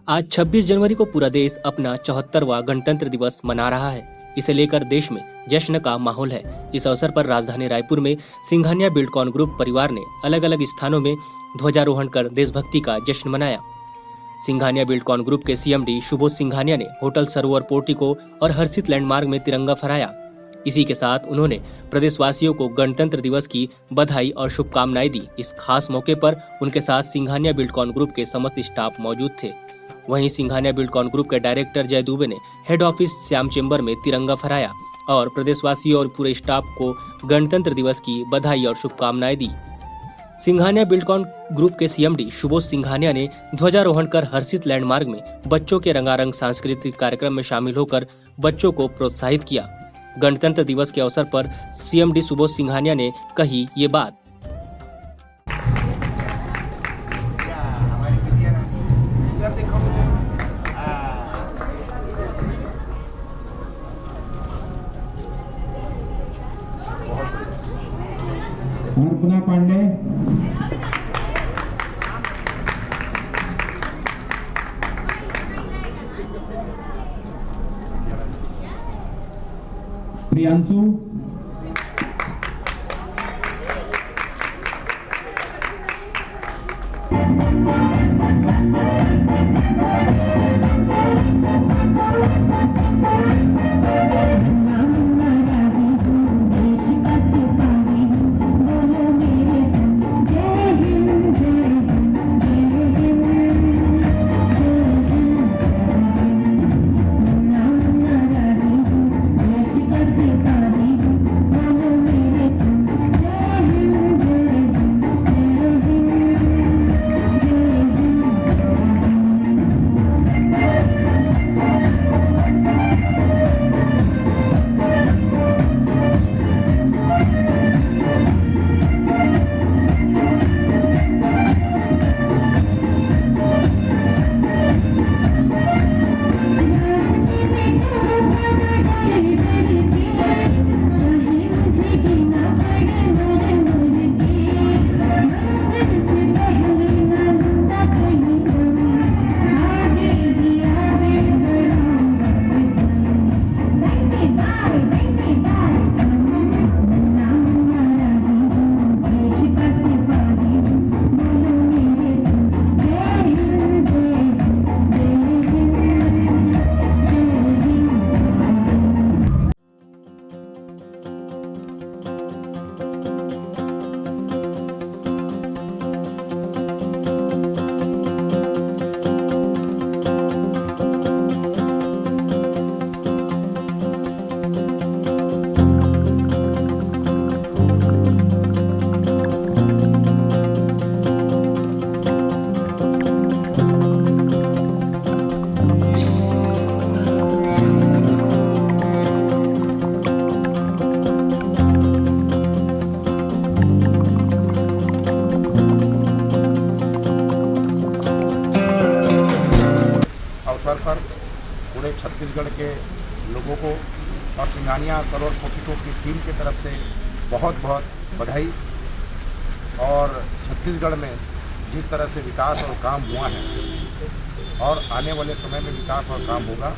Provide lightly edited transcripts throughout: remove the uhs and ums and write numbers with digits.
आज 26 जनवरी को पूरा देश अपना 74वां गणतंत्र दिवस मना रहा है। इसे लेकर देश में जश्न का माहौल है। इस अवसर पर राजधानी रायपुर में सिंघानिया बिल्डकॉन ग्रुप परिवार ने अलग अलग स्थानों में ध्वजारोहण कर देशभक्ति का जश्न मनाया। सिंघानिया बिल्डकॉन ग्रुप के सीएमडी सुबोध सिंघानिया ने होटल सरोवर पोर्टिको और हर्षित लैंडमार्क में तिरंगा फहराया। इसी के साथ उन्होंने प्रदेशवासियों को गणतंत्र दिवस की बधाई और शुभकामनाएं दी। इस खास मौके पर उनके साथ सिंघानिया बिल्डकॉन ग्रुप के समस्त स्टाफ मौजूद थे। वहीं सिंघानिया बिल्डकॉन ग्रुप के डायरेक्टर जय दुबे ने हेड ऑफिस श्याम चेंबर में तिरंगा फहराया और प्रदेशवासियों और पूरे स्टाफ को गणतंत्र दिवस की बधाई और शुभकामनाएं दी। सिंघानिया बिल्डकॉन ग्रुप के सीएमडी सुबोध सिंघानिया ने ध्वजारोहण कर हर्षित लैंडमार्क में बच्चों के रंगारंग सांस्कृतिक कार्यक्रम में शामिल होकर बच्चों को प्रोत्साहित किया। गणतंत्र दिवस के अवसर पर सीएमडी सुबोध सिंघानिया ने कही ये बात। अर्पणा पांडे, प्रियांशु, पर पूरे छत्तीसगढ़ के लोगों को और सिंघानिया सरोवर पोर्टिको की टीम की तरफ से बहुत बहुत बधाई। और छत्तीसगढ़ में जिस तरह से विकास और काम हुआ है और आने वाले समय में विकास और काम होगा,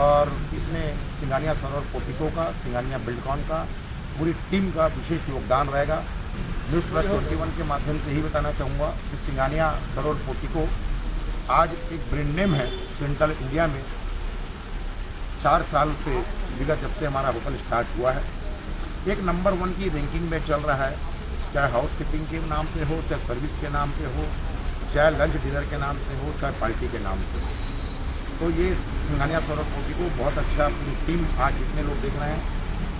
और इसमें सिंघानिया सरोवर पोर्टिको का, सिंघानिया बिल्डकॉन का, पूरी टीम का विशेष योगदान रहेगा। न्यूज़ प्लस 21 के माध्यम से ही बताना चाहूँगा कि सिंघानिया सरोवर पोर्टिको आज एक ब्रांड नेम है सेंट्रल इंडिया में। 4 साल से विगत जब से हमारा होटल स्टार्ट हुआ है, एक नंबर 1 की रैंकिंग में चल रहा है। चाहे हाउस कीपिंग के नाम पे हो, चाहे सर्विस के नाम पे हो, चाहे लंच डिनर के नाम से हो, चाहे पार्टी के नाम से हो। तो ये सिंघानिया सरोवर पोर्टिको बहुत अच्छा, पूरी टीम आज जितने लोग देख रहे हैं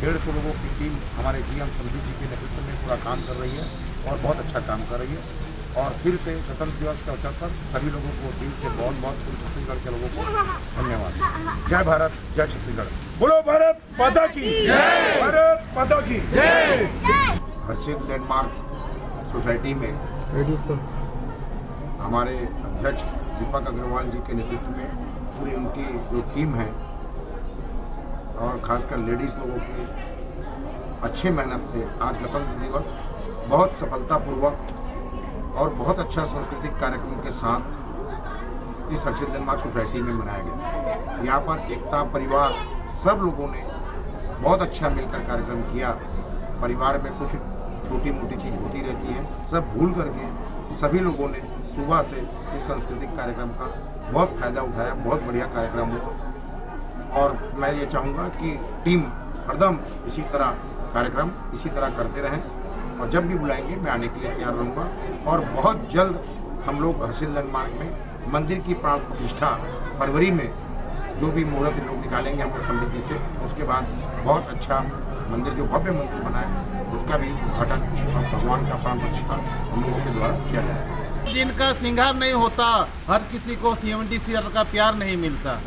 150 लोगों की टीम हमारे GM संदीप जी के नेतृत्व में पूरा काम कर रही है और बहुत अच्छा काम कर रही है। और फिर से स्वतंत्र दिवस के अवसर पर सभी लोगों को दिल से बहुत बहुत पूरे छत्तीसगढ़ के लोगों को धन्यवाद। जय भारत, जय छत्तीसगढ़। बोलो भारत माता की जय, भारत माता की जय। हर्षित लैंडमार्क सोसाइटी में हमारे अध्यक्ष दीपक अग्रवाल जी के नेतृत्व में पूरी उनकी जो टीम है और खासकर लेडीज़ लोगों की अच्छे मेहनत से आज गणतंत्र दिवस बहुत सफलतापूर्वक और बहुत अच्छा सांस्कृतिक कार्यक्रम के साथ इस हर्षिल डेनमार्क सोसाइटी में मनाया गया। यहाँ पर एकता परिवार सब लोगों ने बहुत अच्छा मिलकर कार्यक्रम किया। परिवार में कुछ छोटी मोटी चीज़ होती रहती है, सब भूल करके सभी लोगों ने सुबह से इस सांस्कृतिक कार्यक्रम का बहुत फ़ायदा उठाया। बहुत बढ़िया कार्यक्रम हुआ और मैं ये चाहूँगा कि टीम हरदम इसी तरह कार्यक्रम इसी तरह करते रहें और जब भी बुलाएंगे मैं आने के लिए तैयार रहूँगा। और बहुत जल्द हम लोग हर्षिल डेनमार्क में मंदिर की प्राण प्रतिष्ठा फरवरी में जो भी मुहूर्त लोग निकालेंगे हम लोग पंडित जी से, उसके बाद बहुत अच्छा मंदिर जो भव्य मंदिर बना है उसका भी उद्घाटन और भगवान का प्राण प्रतिष्ठा हम लोगों के द्वारा किया जाएगा। जिनका श्रृंगार नहीं होता, हर किसी को CMDCL का प्यार नहीं मिलता।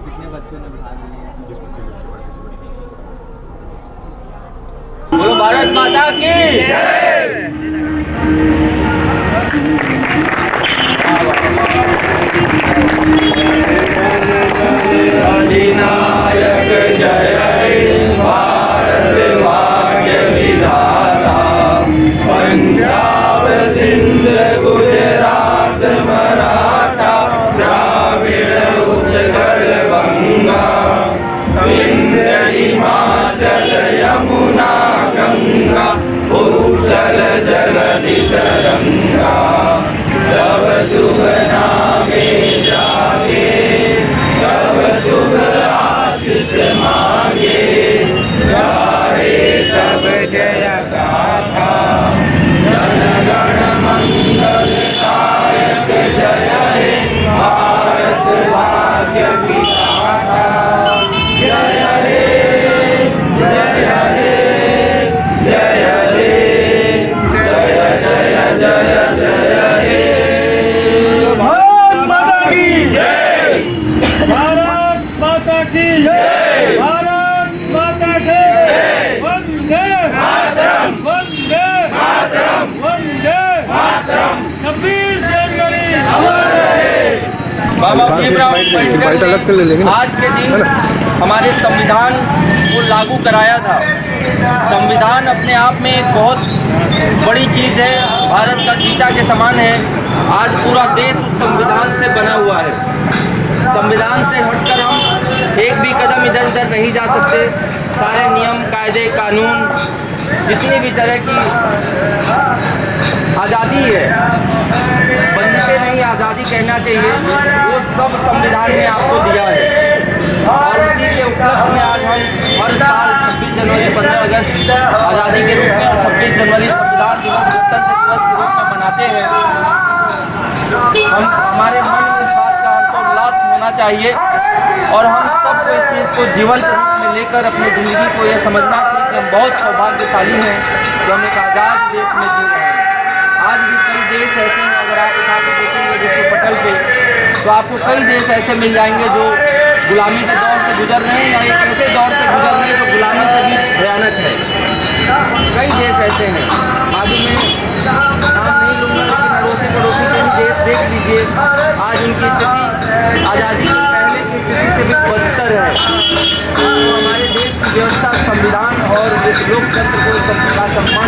कितने बच्चों ने भाग लिया? बोलो भारत माता की जय। अधिनायक जय हे भारत भाग्य विधाता, पंजाब सिंध गुजरात मराठा द्राविड़ उत्कल गंगा, विंध्य हिमाचल यमुना गंगा, भूषल जलधि तरंगा, तब शुभ नामे जागे, तब शुभ आशीष मांगे, गाए तब जय गाथा, जन गण मंगल दायक जय हे भारत भाग्य विधाता, जय हे जय हे जय हे जय जय जय जय हे। भारत माता की जय, भारत माता की जय, भारत माता की जय, वंदे मातरम, वंदे मातरम, वंदे मातरम। 26 जनवरी अमर रहे। बाबा भीमराव अम्बेडकर ने आज के दिन हमारे संविधान को लागू कराया था। संविधान अपने आप में एक बहुत बड़ी चीज़ है, भारत का गीता के समान है। आज पूरा देश उस संविधान से बना हुआ है। संविधान से हटकर हम एक भी कदम इधर उधर नहीं जा सकते। सारे नियम कायदे कानून जितनी भी तरह की आज़ादी है, बंदिशें नहीं आज़ादी कहना चाहिए, वो सब संविधान ने आपको दिया है। और उसी के उपलक्ष्य में आज हम हर साल 26 जनवरी 15 अगस्त आज़ादी के रूप में और 26 जनवरी संविधान दिवस गणतंत्र दिवस के रूप में मनाते हैं। हम हमारे मन में इस बात का हर्षोल्लास होना चाहिए और हम सबको इस चीज़ को जीवंत रूप में लेकर अपनी ज़िंदगी को यह समझना चाहिए कि हम बहुत सौभाग्यशाली हैं कि हम एक आज़ाद देश में जी रहे हैं। आज भी कई देश ऐसे हैं, अगर आप उठा के देखेंगे विश्व पटल पे तो आपको कई देश ऐसे मिल जाएंगे जो गुलामी के दौर से गुजर रहे हैं या एक ऐसे दौर से गुजर रहे हैं जो गुलामी से भी भयानक है। कई देश ऐसे हैं, आगे में नाम नहीं लूँगा लेकिन अड़ोसी पड़ोसी के भी देश देख लीजिए, आज उनकी स्थिति आज़ादी के पहले की स्थिति से भी बदतर है। तो हमारे देश की व्यवस्था, संविधान और इस लोकतंत्र को सबका सम्मान